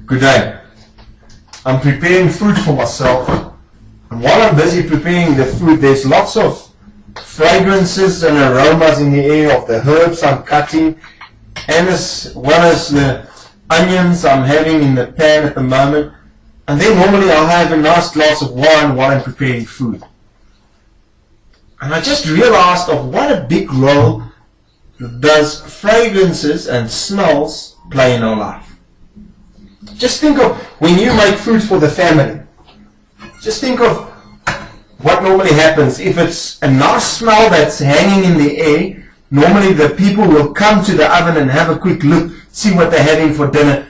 Good day. I'm preparing food for myself. And while I'm busy preparing the food, there's lots of fragrances and aromas in the air of the herbs I'm cutting, and as well as the onions I'm having in the pan at the moment. And then normally I'll have a nice glass of wine while I'm preparing food. And I just realized of what a big role does fragrances and smells play in our life. Just think of when you make food for the family. Just think of what normally happens. If it's a nice smell that's hanging in the air, normally the people will come to the oven and have a quick look, see what they're having for dinner,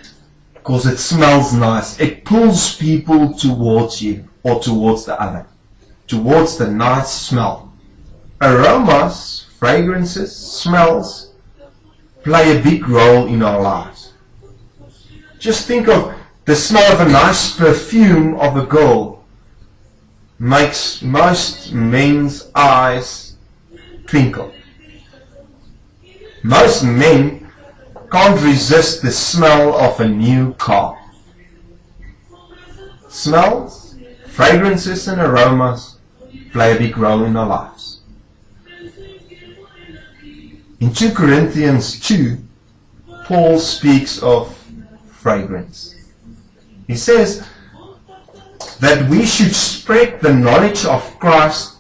because it smells nice. It pulls people towards you or towards the oven, towards the nice smell. Aromas, fragrances, smells play a big role in our lives. Just think of the smell of a nice perfume of a girl makes most men's eyes twinkle. Most men can't resist the smell of a new car. Smells, fragrances and aromas play a big role in our lives. In 2 Corinthians 2, Paul speaks of fragrance. He says that we should spread the knowledge of Christ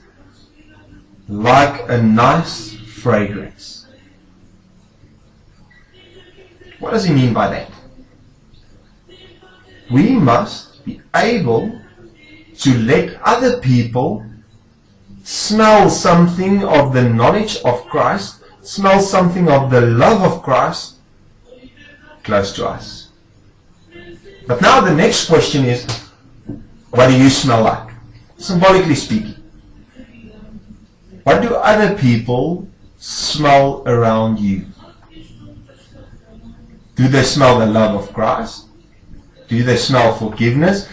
like a nice fragrance. What does he mean by that? We must be able to let other people smell something of the knowledge of Christ, smell something of the love of Christ close to us. But now the next question is, what do you smell like? Symbolically speaking. What do other people smell around you? Do they smell the love of Christ? Do they smell forgiveness?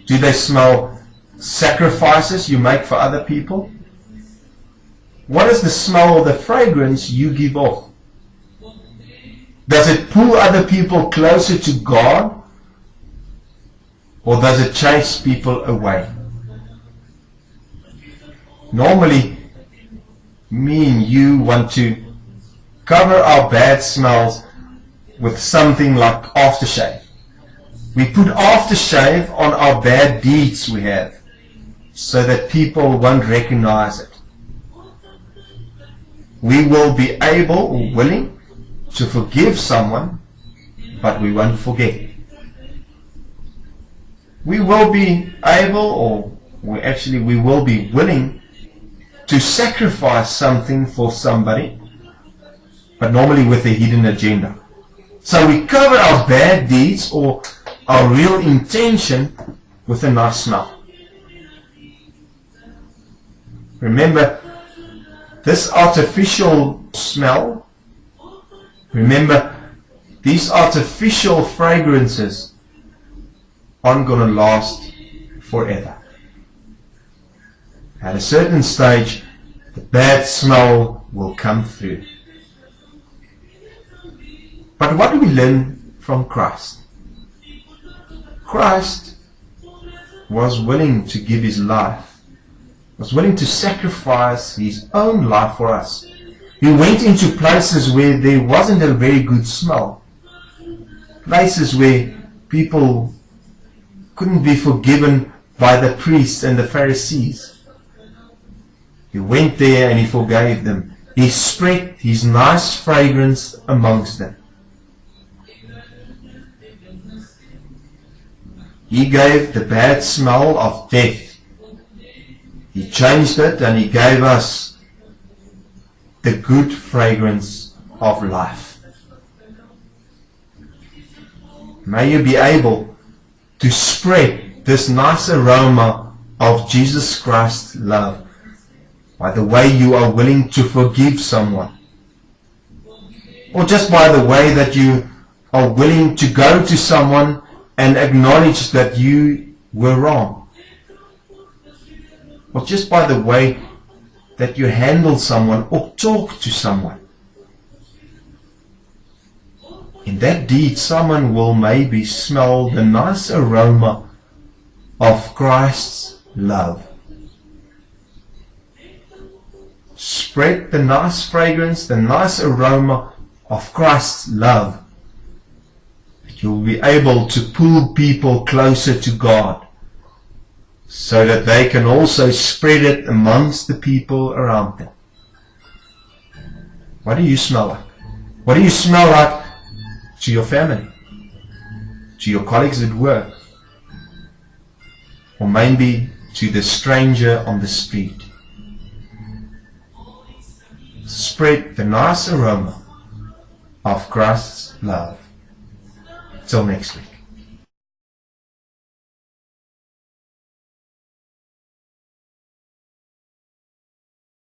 Do they smell sacrifices you make for other people? What is the smell or the fragrance you give off? Does it pull other people closer to God? Or does it chase people away? Normally, me and you want to cover our bad smells with something like aftershave. We put aftershave on our bad deeds we have, so that people won't recognize it. We will be able or willing to forgive someone, but we won't forget. We will be able, or we will be willing to sacrifice something for somebody, but normally with a hidden agenda. So we cover our bad deeds or our real intention with a nice smell. Remember, this artificial smell, remember, these artificial fragrances aren't going to last forever. At a certain stage, the bad smell will come through. But what do we learn from Christ? Christ was willing to give his life, was willing to sacrifice his own life for us. He went into places where there wasn't a very good smell, places where people couldn't be forgiven by the priests and the Pharisees. He went there and he forgave them. He spread his nice fragrance amongst them. He gave the bad smell of death. He changed it and he gave us the good fragrance of life. May you be able to spread this nice aroma of Jesus Christ's love by the way you are willing to forgive someone, or just by the way that you are willing to go to someone and acknowledge that you were wrong, or just by the way that you handle someone or talk to someone. in that deed someone will maybe smell the nice aroma of Christ's love. Spread the nice fragrance, the nice aroma of Christ's love. You'll be able to pull people closer to God, so that they can also spread it amongst the people around them. What do you smell like? What do you smell like to your family, to your colleagues at work, or maybe to the stranger on the street? Spread the nice aroma of Christ's love. Till next week.